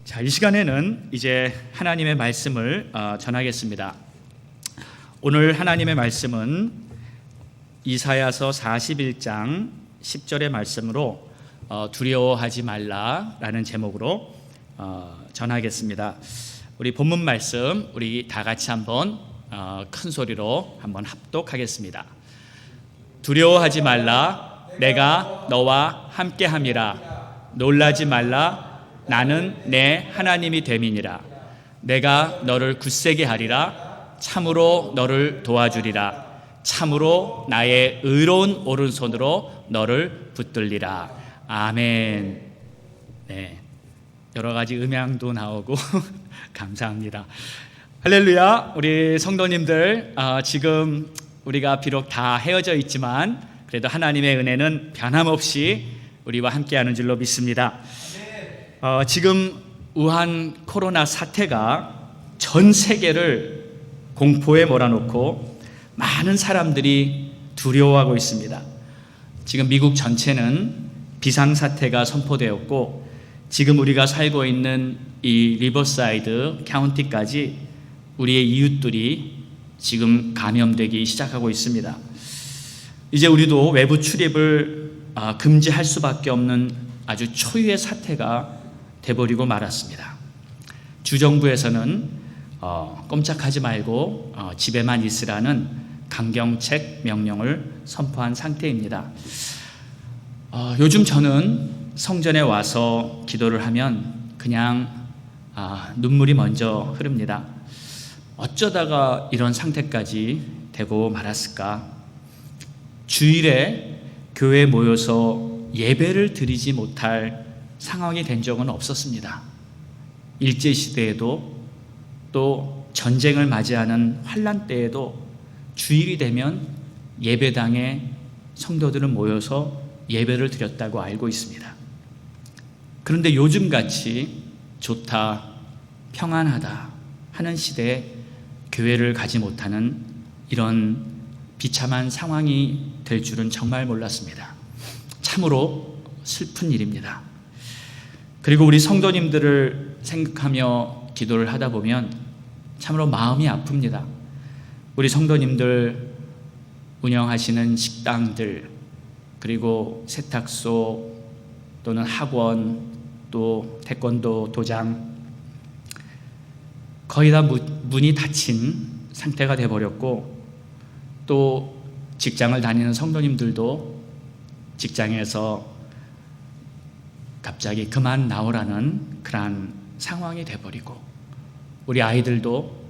자, 이 시간에는 이제 하나님의 말씀을 전하겠습니다. 오늘 하나님의 말씀은 이사야서 41장 10절의 말씀으로 두려워하지 말라라는 제목으로 전하겠습니다. 우리 본문 말씀 우리 다 같이 한번 큰 소리로 한번 합독하겠습니다. 두려워하지 말라, 내가 너와 함께함이라. 놀라지 말라, 나는 내 하나님이 됨이니라. 내가 너를 굳세게 하리라. 참으로 너를 도와주리라. 참으로 나의 의로운 오른손으로 너를 붙들리라. 아멘. 네, 여러 가지 음향도 나오고 감사합니다. 할렐루야. 우리 성도님들, 지금 우리가 비록 다 헤어져 있지만 그래도 하나님의 은혜는 변함없이 우리와 함께하는 줄로 믿습니다. 지금 우한 코로나 사태가 전 세계를 공포에 몰아넣고 많은 사람들이 두려워하고 있습니다. 지금 미국 전체는 비상사태가 선포되었고, 지금 우리가 살고 있는 이 리버사이드 카운티까지 우리의 이웃들이 지금 감염되기 시작하고 있습니다. 이제 우리도 외부 출입을 금지할 수밖에 없는 아주 초유의 사태가 돼버리고 말았습니다. 주정부에서는 꼼짝하지 말고 집에만 있으라는 강경책 명령을 선포한 상태입니다. 요즘 저는 성전에 와서 기도를 하면 그냥 눈물이 먼저 흐릅니다. 어쩌다가 이런 상태까지 되고 말았을까? 주일에 교회에 모여서 예배를 드리지 못할 상황이 된 적은 없었습니다. 일제시대에도 또 전쟁을 맞이하는 환란 때에도 주일이 되면 예배당에 성도들은 모여서 예배를 드렸다고 알고 있습니다. 그런데 요즘같이 좋다, 평안하다 하는 시대에 교회를 가지 못하는 이런 비참한 상황이 될 줄은 정말 몰랐습니다. 참으로 슬픈 일입니다. 그리고 우리 성도님들을 생각하며 기도를 하다 보면 참으로 마음이 아픕니다. 우리 성도님들 운영하시는 식당들, 그리고 세탁소 또는 학원, 또 태권도 도장, 거의 다 문이 닫힌 상태가 되어버렸고, 또 직장을 다니는 성도님들도 직장에서 갑자기 그만 나오라는 그런 상황이 돼버리고, 우리 아이들도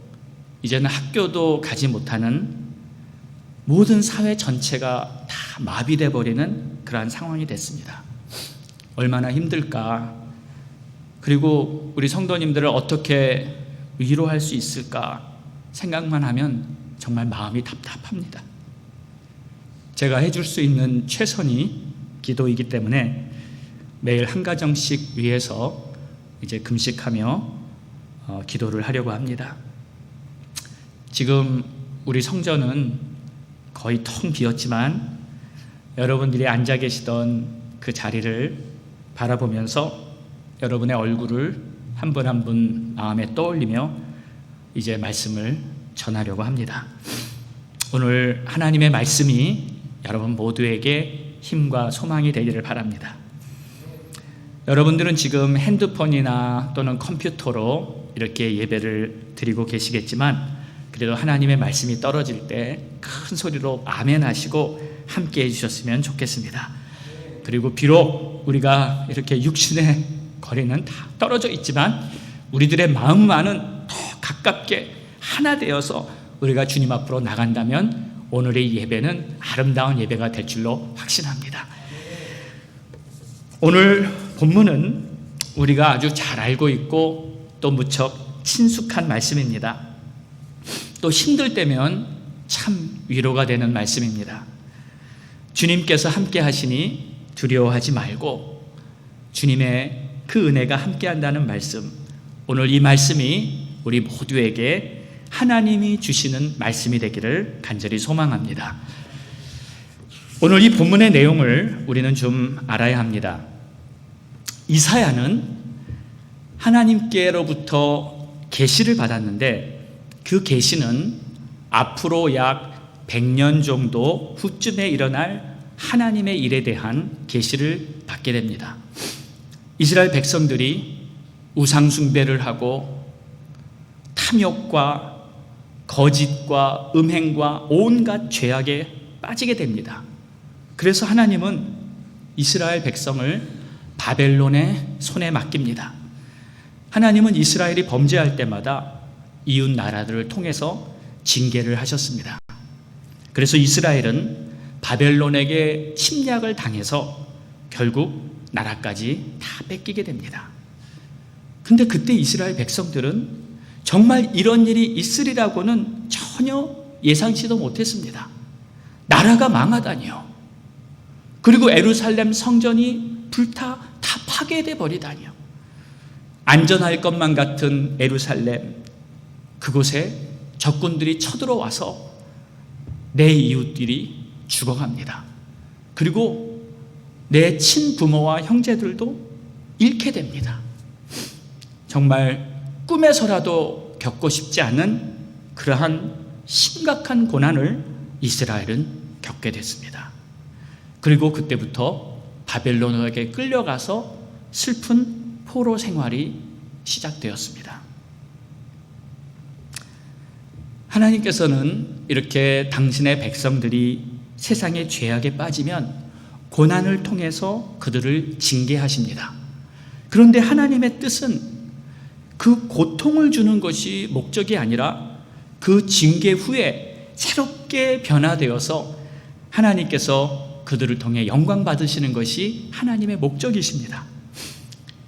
이제는 학교도 가지 못하는, 모든 사회 전체가 다 마비돼 버리는 그러한 상황이 됐습니다. 얼마나 힘들까? 그리고 우리 성도님들을 어떻게 위로할 수 있을까 생각만 하면 정말 마음이 답답합니다. 제가 해줄 수 있는 최선이 기도이기 때문에 매일 한 가정씩 위해서 이제 금식하며 기도를 하려고 합니다. 지금 우리 성전은 거의 텅 비었지만 여러분들이 앉아 계시던 그 자리를 바라보면서 여러분의 얼굴을 한 분 한 분 마음에 떠올리며 이제 말씀을 전하려고 합니다. 오늘 하나님의 말씀이 여러분 모두에게 힘과 소망이 되기를 바랍니다. 여러분들은 지금 핸드폰이나 또는 컴퓨터로 이렇게 예배를 드리고 계시겠지만, 그래도 하나님의 말씀이 떨어질 때 큰 소리로 아멘 하시고 함께 해주셨으면 좋겠습니다. 그리고 비록 우리가 이렇게 육신의 거리는 다 떨어져 있지만 우리들의 마음만은 더 가깝게 하나 되어서 우리가 주님 앞으로 나간다면 오늘의 예배는 아름다운 예배가 될 줄로 확신합니다. 오늘 본문은 우리가 아주 잘 알고 있고 또 무척 친숙한 말씀입니다. 또 힘들 때면 참 위로가 되는 말씀입니다. 주님께서 함께 하시니 두려워하지 말고, 주님의 그 은혜가 함께 한다는 말씀, 오늘 이 말씀이 우리 모두에게 하나님이 주시는 말씀이 되기를 간절히 소망합니다. 오늘 이 본문의 내용을 우리는 좀 알아야 합니다. 이사야는 하나님께로부터 계시를 받았는데 그 계시는 앞으로 약 100년 정도 후쯤에 일어날 하나님의 일에 대한 계시를 받게 됩니다. 이스라엘 백성들이 우상 숭배를 하고 탐욕과 거짓과 음행과 온갖 죄악에 빠지게 됩니다. 그래서 하나님은 이스라엘 백성을 바벨론의 손에 맡깁니다. 하나님은 이스라엘이 범죄할 때마다 이웃 나라들을 통해서 징계를 하셨습니다. 그래서 이스라엘은 바벨론에게 침략을 당해서 결국 나라까지 다 뺏기게 됩니다. 근데 그때 이스라엘 백성들은 정말 이런 일이 있으리라고는 전혀 예상치도 못했습니다. 나라가 망하다니요. 그리고 예루살렘 성전이 불타 다 파괴돼 버리다니요. 안전할 것만 같은 예루살렘, 그곳에 적군들이 쳐들어와서 내 이웃들이 죽어갑니다. 그리고 내 친부모와 형제들도 잃게 됩니다. 정말 꿈에서라도 겪고 싶지 않은 그러한 심각한 고난을 이스라엘은 겪게 됐습니다. 그리고 그때부터 바벨론에게 끌려가서 슬픈 포로 생활이 시작되었습니다. 하나님께서는 이렇게 당신의 백성들이 세상의 죄악에 빠지면 고난을 통해서 그들을 징계하십니다. 그런데 하나님의 뜻은 그 고통을 주는 것이 목적이 아니라 그 징계 후에 새롭게 변화되어서 하나님께서 그들을 통해 영광 받으시는 것이 하나님의 목적이십니다.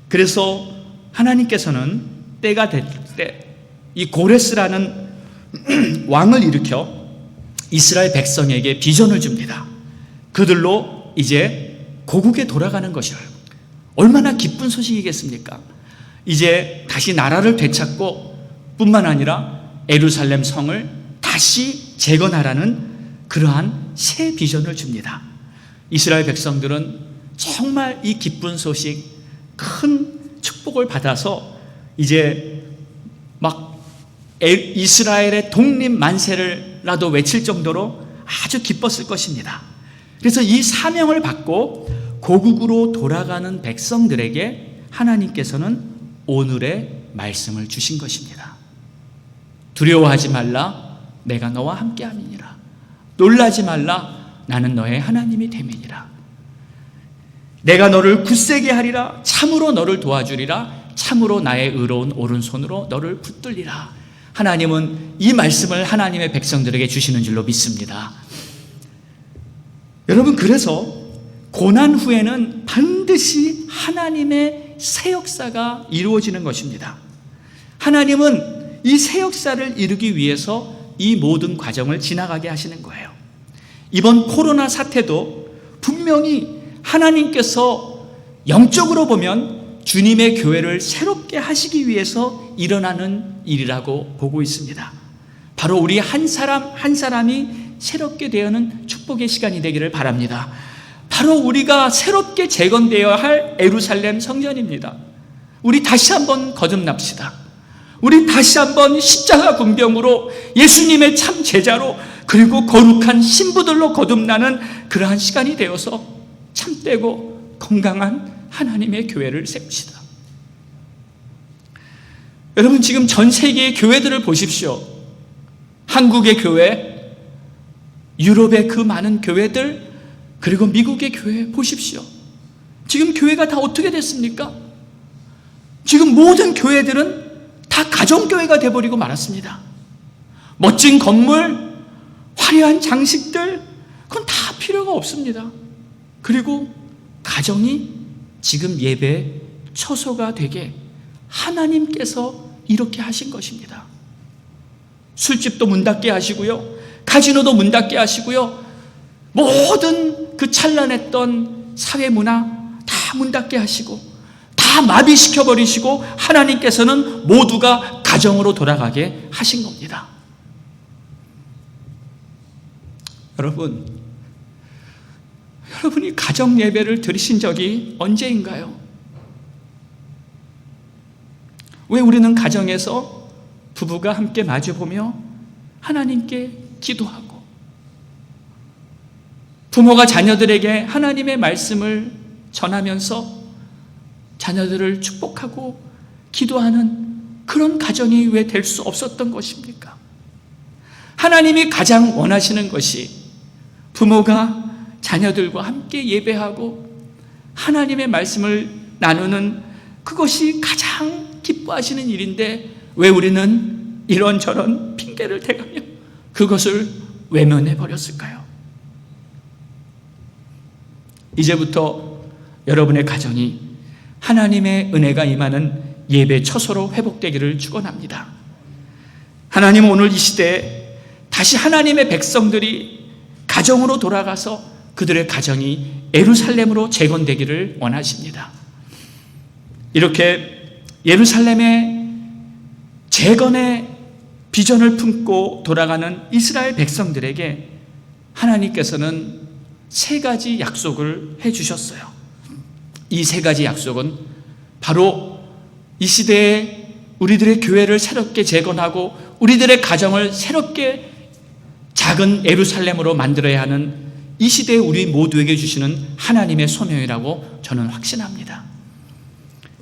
그래서 하나님께서는 때가 될 때 이 고레스라는 왕을 일으켜 이스라엘 백성에게 비전을 줍니다. 그들로 이제 고국에 돌아가는 것이에요. 얼마나 기쁜 소식이겠습니까? 이제 다시 나라를 되찾고 뿐만 아니라 예루살렘 성을 다시 재건하라는 그러한 새 비전을 줍니다. 이스라엘 백성들은 정말 이 기쁜 소식, 큰 축복을 받아서 이제 막 이스라엘의 독립 만세를라도 외칠 정도로 아주 기뻤을 것입니다. 그래서 이 사명을 받고 고국으로 돌아가는 백성들에게 하나님께서는 오늘의 말씀을 주신 것입니다. 두려워하지 말라, 내가 너와 함께함이니라. 놀라지 말라, 나는 너의 하나님이 됨이니라. 내가 너를 굳세게 하리라, 참으로 너를 도와주리라, 참으로 나의 의로운 오른손으로 너를 붙들리라. 하나님은 이 말씀을 하나님의 백성들에게 주시는 줄로 믿습니다. 여러분, 그래서 고난 후에는 반드시 하나님의 새 역사가 이루어지는 것입니다. 하나님은 이 새 역사를 이루기 위해서 이 모든 과정을 지나가게 하시는 거예요. 이번 코로나 사태도 분명히 하나님께서 영적으로 보면 주님의 교회를 새롭게 하시기 위해서 일어나는 일이라고 보고 있습니다. 바로 우리 한 사람 한 사람이 새롭게 되어는 축복의 시간이 되기를 바랍니다. 바로 우리가 새롭게 재건되어야 할 예루살렘 성전입니다. 우리 다시 한번 거듭납시다. 우리 다시 한번 십자가 군병으로 예수님의 참 제자로 그리고 거룩한 신부들로 거듭나는 그러한 시간이 되어서 참되고 건강한 하나님의 교회를 세웁시다. 여러분, 지금 전 세계의 교회들을 보십시오. 한국의 교회, 유럽의 그 많은 교회들, 그리고 미국의 교회 보십시오. 지금 교회가 다 어떻게 됐습니까? 지금 모든 교회들은 다 가정교회가 돼버리고 말았습니다. 멋진 건물, 화려한 장식들, 그건 다 필요가 없습니다. 그리고 가정이 지금 예배의 처소가 되게 하나님께서 이렇게 하신 것입니다. 술집도 문 닫게 하시고요, 카지노도 문 닫게 하시고요, 모든 그 찬란했던 사회문화 다 문 닫게 하시고 다 마비시켜버리시고 하나님께서는 모두가 가정으로 돌아가게 하신 겁니다. 여러분이 가정 예배를 드리신 적이 언제인가요? 왜 우리는 가정에서 부부가 함께 마주보며 하나님께 기도하고, 부모가 자녀들에게 하나님의 말씀을 전하면서 자녀들을 축복하고 기도하는 그런 가정이 왜 될 수 없었던 것입니까? 하나님이 가장 원하시는 것이 부모가 자녀들과 함께 예배하고 하나님의 말씀을 나누는 그것이 가장 기뻐하시는 일인데, 왜 우리는 이런저런 핑계를 대가며 그것을 외면해 버렸을까요? 이제부터 여러분의 가정이 하나님의 은혜가 임하는 예배 처소로 회복되기를 축원합니다. 하나님은 오늘 이 시대에 다시 하나님의 백성들이 가정으로 돌아가서 그들의 가정이 예루살렘으로 재건되기를 원하십니다. 이렇게 예루살렘의 재건의 비전을 품고 돌아가는 이스라엘 백성들에게 하나님께서는 세 가지 약속을 해주셨어요. 이 세 가지 약속은 바로 이 시대에 우리들의 교회를 새롭게 재건하고 우리들의 가정을 새롭게 작은 예루살렘으로 만들어야 하는 이 시대에 우리 모두에게 주시는 하나님의 소명이라고 저는 확신합니다.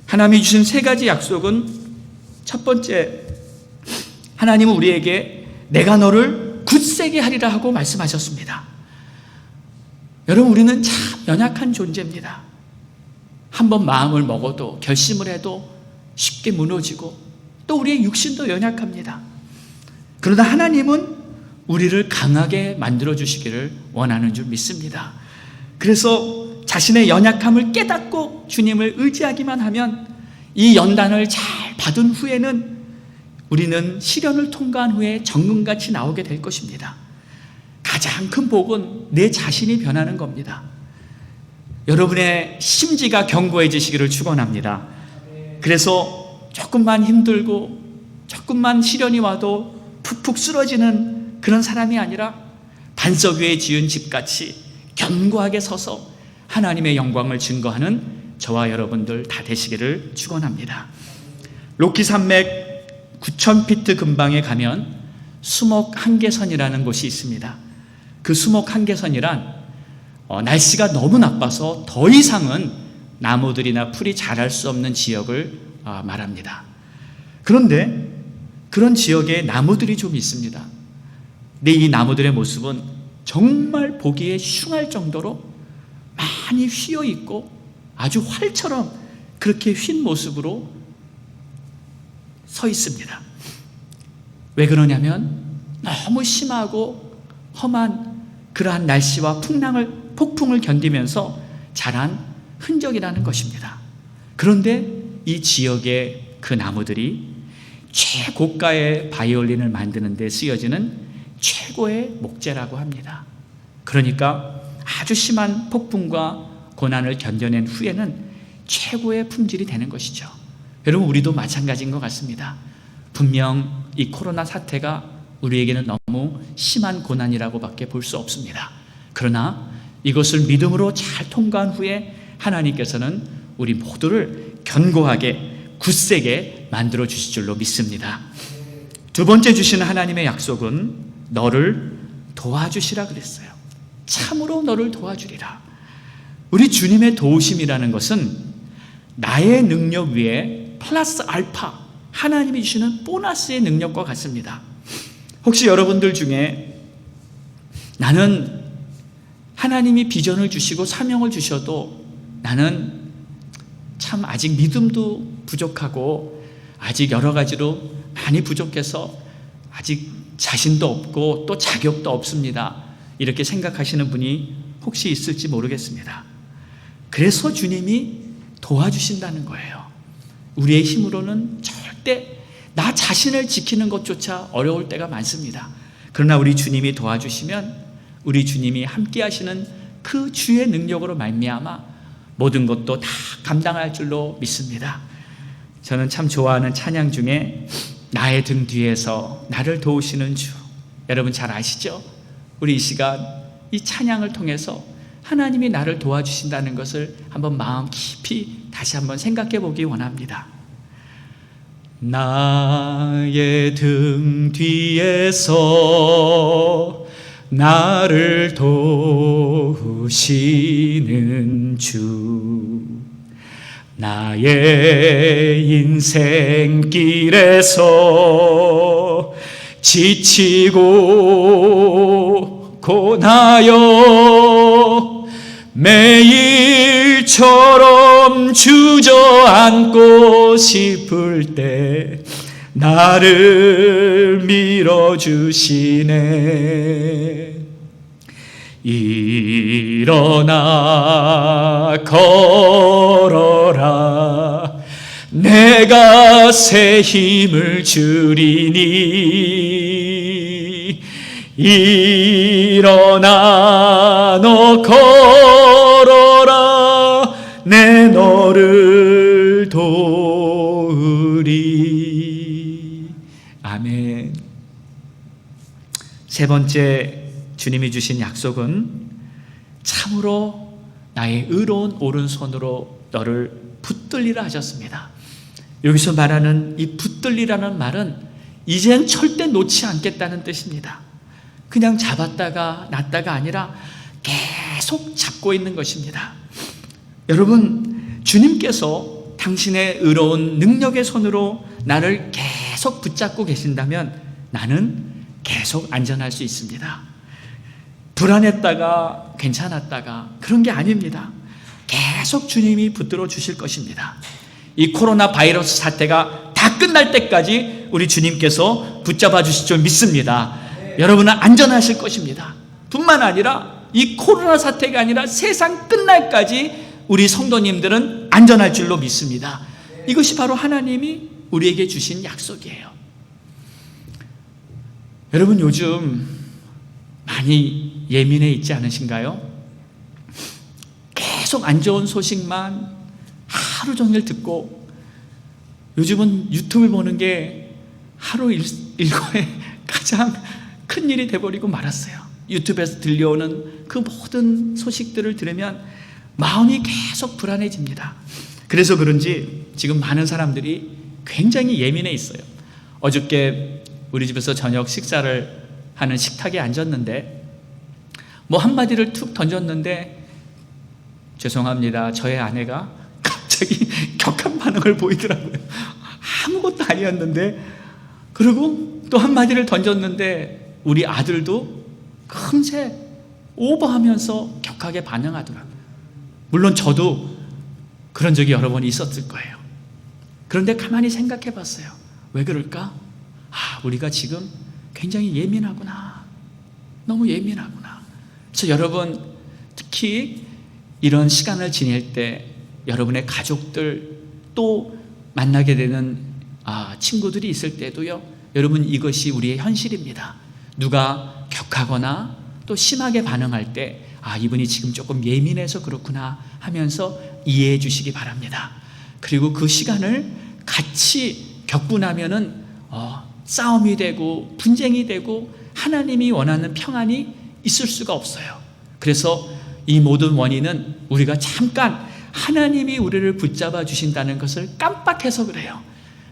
하나님이 주신 세 가지 약속은, 첫 번째, 하나님은 우리에게 내가 너를 굳세게 하리라 하고 말씀하셨습니다. 여러분, 우리는 참 연약한 존재입니다. 한번 마음을 먹어도, 결심을 해도 쉽게 무너지고, 또 우리의 육신도 연약합니다. 그러나 하나님은 우리를 강하게 만들어주시기를 원하는 줄 믿습니다. 그래서 자신의 연약함을 깨닫고 주님을 의지하기만 하면 이 연단을 잘 받은 후에는 우리는 시련을 통과한 후에 정금같이 나오게 될 것입니다. 가장 큰 복은 내 자신이 변하는 겁니다. 여러분의 심지가 견고해지시기를 축원합니다. 그래서 조금만 힘들고 조금만 시련이 와도 푹푹 쓰러지는 그런 사람이 아니라 반석 위에 지은 집같이 견고하게 서서 하나님의 영광을 증거하는 저와 여러분들 다 되시기를 축원합니다. 로키 산맥 9,000피트 근방에 가면 수목 한계선이라는 곳이 있습니다. 그 수목 한계선이란 날씨가 너무 나빠서 더 이상은 나무들이나 풀이 자랄 수 없는 지역을 말합니다. 그런데 그런 지역에 나무들이 좀 있습니다. 근데 이 나무들의 모습은 정말 보기에 흉할 정도로 많이 휘어 있고 아주 활처럼 그렇게 휜 모습으로 서 있습니다. 왜 그러냐면 너무 심하고 험한 그러한 날씨와 폭풍을 견디면서 자란 흔적이라는 것입니다. 그런데 이 지역의 그 나무들이 최고가의 바이올린을 만드는 데 쓰여지는 최고의 목재라고 합니다. 그러니까 아주 심한 폭풍과 고난을 견뎌낸 후에는 최고의 품질이 되는 것이죠. 여러분, 우리도 마찬가지인 것 같습니다. 분명 이 코로나 사태가 우리에게는 너무 심한 고난이라고밖에 볼 수 없습니다. 그러나 이것을 믿음으로 잘 통과한 후에 하나님께서는 우리 모두를 견고하게 굳세게 만들어 주실 줄로 믿습니다. 두 번째 주시는 하나님의 약속은 너를 도와주시라 그랬어요. 참으로 너를 도와주리라. 우리 주님의 도우심이라는 것은 나의 능력 위에 플러스 알파 하나님이 주시는 보너스의 능력과 같습니다. 혹시 여러분들 중에 나는 하나님이 비전을 주시고 사명을 주셔도 나는 참 아직 믿음도 부족하고 아직 여러 가지로 많이 부족해서 아직 자신도 없고 또 자격도 없습니다, 이렇게 생각하시는 분이 혹시 있을지 모르겠습니다. 그래서 주님이 도와주신다는 거예요. 우리의 힘으로는 절대 나 자신을 지키는 것조차 어려울 때가 많습니다. 그러나 우리 주님이 도와주시면 우리 주님이 함께 하시는 그 주의 능력으로 말미암아 모든 것도 다 감당할 줄로 믿습니다. 저는 참 좋아하는 찬양 중에 나의 등 뒤에서 나를 도우시는 주, 여러분 잘 아시죠? 우리 이 시간 이 찬양을 통해서 하나님이 나를 도와주신다는 것을 한번 마음 깊이 다시 한번 생각해 보기 원합니다. 나의 등 뒤에서 나를 도우시는 주, 나의 인생길에서 지치고 고나여 매일처럼 주저앉고 싶을 때 나를 밀어주시네. 일어나 걸어라, 내가 새 힘을 주리니. 일어나 너 걸어라, 내 너를 도우리. 아멘. 세 번째 주님이 주신 약속은 참으로 나의 의로운 오른손으로 너를 붙들리라 하셨습니다. 여기서 말하는 이 붙들리라는 말은 이젠 절대 놓지 않겠다는 뜻입니다. 그냥 잡았다가 놨다가 아니라 계속 잡고 있는 것입니다. 여러분, 주님께서 당신의 의로운 능력의 손으로 나를 계속 붙잡고 계신다면 나는 계속 안전할 수 있습니다. 불안했다가 괜찮았다가 그런 게 아닙니다. 계속 주님이 붙들어 주실 것입니다. 이 코로나 바이러스 사태가 다 끝날 때까지 우리 주님께서 붙잡아 주실 줄 믿습니다. 여러분은 안전하실 것입니다. 뿐만 아니라 이 코로나 사태가 아니라 세상 끝날까지 우리 성도님들은 안전할 줄로 믿습니다. 이것이 바로 하나님이 우리에게 주신 약속이에요. 여러분, 요즘 많이 예민해 있지 않으신가요? 계속 안 좋은 소식만 하루 종일 듣고, 요즘은 유튜브 보는 게 하루 일과의 가장 큰 일이 돼버리고 말았어요. 유튜브에서 들려오는 그 모든 소식들을 들으면 마음이 계속 불안해집니다. 그래서 그런지 지금 많은 사람들이 굉장히 예민해 있어요. 어저께 우리 집에서 저녁 식사를 하는 식탁에 앉았는데 뭐 한마디를 툭 던졌는데, 죄송합니다, 저의 아내가 갑자기 격한 반응을 보이더라고요. 아무것도 아니었는데. 그리고 또 한마디를 던졌는데 우리 아들도 금세 오버하면서 격하게 반응하더라고요. 물론 저도 그런 적이 여러 번 있었을 거예요. 그런데 가만히 생각해 봤어요. 왜 그럴까? 우리가 지금 굉장히 예민하구나. 너무 예민하구나. 그래서 여러분, 특히 이런 시간을 지낼 때 여러분의 가족들 또 만나게 되는 친구들이 있을 때도요, 여러분, 이것이 우리의 현실입니다. 누가 격하거나 또 심하게 반응할 때 이분이 지금 조금 예민해서 그렇구나 하면서 이해해 주시기 바랍니다. 그리고 그 시간을 같이 겪고 나면은 싸움이 되고 분쟁이 되고 하나님이 원하는 평안이 있을 수가 없어요. 그래서 이 모든 원인은 우리가 잠깐 하나님이 우리를 붙잡아 주신다는 것을 깜빡해서 그래요.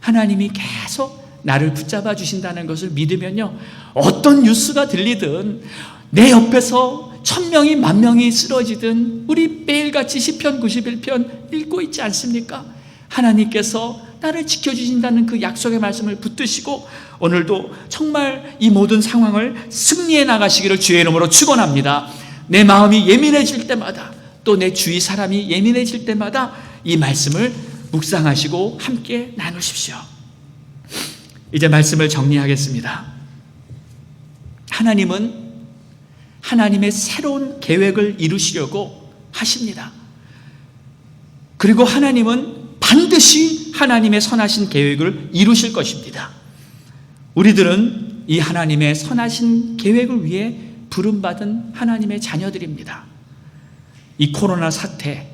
하나님이 계속 나를 붙잡아 주신다는 것을 믿으면요, 어떤 뉴스가 들리든 내 옆에서 1000명이 10,000명이 쓰러지든 우리 매일같이 시편 91편 읽고 있지 않습니까? 하나님께서 나를 지켜주신다는 그 약속의 말씀을 붙드시고 오늘도 정말 이 모든 상황을 승리해 나가시기를 주의 이름으로 축원합니다. 내 마음이 예민해질 때마다 또 내 주위 사람이 예민해질 때마다 이 말씀을 묵상하시고 함께 나누십시오. 이제 말씀을 정리하겠습니다. 하나님은 하나님의 새로운 계획을 이루시려고 하십니다. 그리고 하나님은 반드시 하나님의 선하신 계획을 이루실 것입니다. 우리들은 이 하나님의 선하신 계획을 위해 부름받은 하나님의 자녀들입니다. 이 코로나 사태,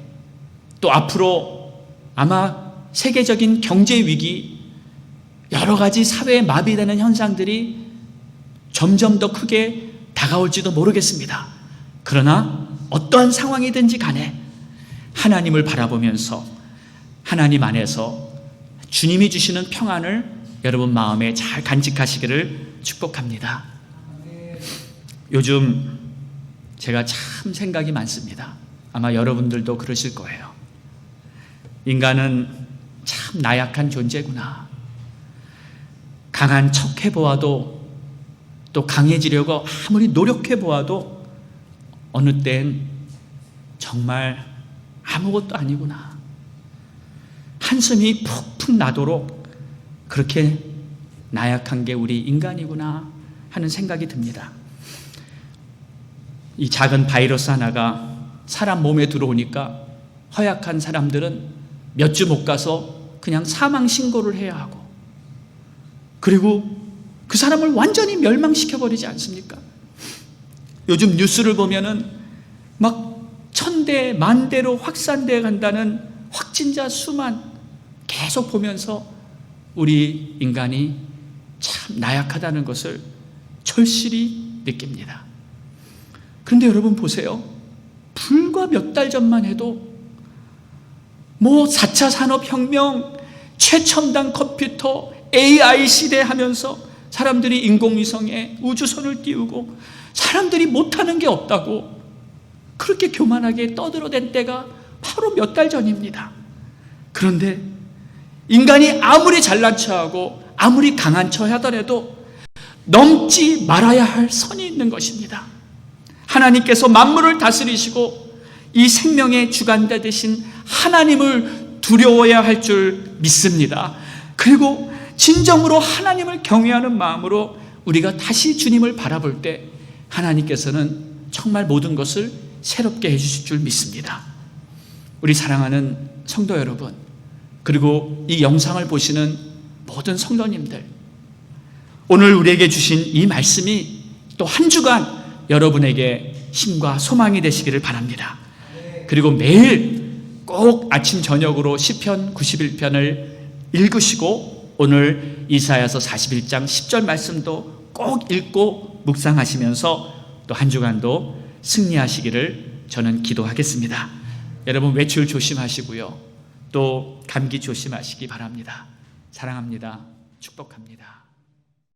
또 앞으로 아마 세계적인 경제 위기, 여러 가지 사회에 마비되는 현상들이 점점 더 크게 다가올지도 모르겠습니다. 그러나 어떠한 상황이든지 간에 하나님을 바라보면서 하나님 안에서 주님이 주시는 평안을 여러분 마음에 잘 간직하시기를 축복합니다. 요즘 제가 참 생각이 많습니다. 아마 여러분들도 그러실 거예요. 인간은 참 나약한 존재구나. 강한 척 해보아도, 또 강해지려고 아무리 노력해보아도 어느 땐 정말 아무것도 아니구나. 한숨이 푹푹 나도록 그렇게 나약한 게 우리 인간이구나 하는 생각이 듭니다. 이 작은 바이러스 하나가 사람 몸에 들어오니까 허약한 사람들은 몇 주 못 가서 그냥 사망 신고를 해야 하고, 그리고 그 사람을 완전히 멸망시켜버리지 않습니까? 요즘 뉴스를 보면은 막 1000대, 10,000대로 확산되어 간다는 확진자 수만 계속 보면서 우리 인간이 참 나약하다는 것을 절실히 느낍니다. 그런데 여러분 보세요. 불과 몇 달 전만 해도 4차 산업혁명, 최첨단 컴퓨터, AI 시대 하면서 사람들이 인공위성에 우주선을 띄우고 사람들이 못하는 게 없다고 그렇게 교만하게 떠들어댄 때가 바로 몇 달 전입니다. 그런데 인간이 아무리 잘난 척하고 아무리 강한 척 하더라도 넘지 말아야 할 선이 있는 것입니다. 하나님께서 만물을 다스리시고 이 생명의 주관자 되신 하나님을 두려워해야 할 줄 믿습니다. 그리고 진정으로 하나님을 경외하는 마음으로 우리가 다시 주님을 바라볼 때 하나님께서는 정말 모든 것을 새롭게 해주실 줄 믿습니다. 우리 사랑하는 성도 여러분, 그리고 이 영상을 보시는 모든 성도님들, 오늘 우리에게 주신 이 말씀이 또 한 주간 여러분에게 힘과 소망이 되시기를 바랍니다. 그리고 매일 꼭 아침 저녁으로 시편 91편을 읽으시고 오늘 이사야서 41장 10절 말씀도 꼭 읽고 묵상하시면서 또 한 주간도 승리하시기를 저는 기도하겠습니다. 여러분 외출 조심하시고요. 또 감기 조심하시기 바랍니다. 사랑합니다. 축복합니다.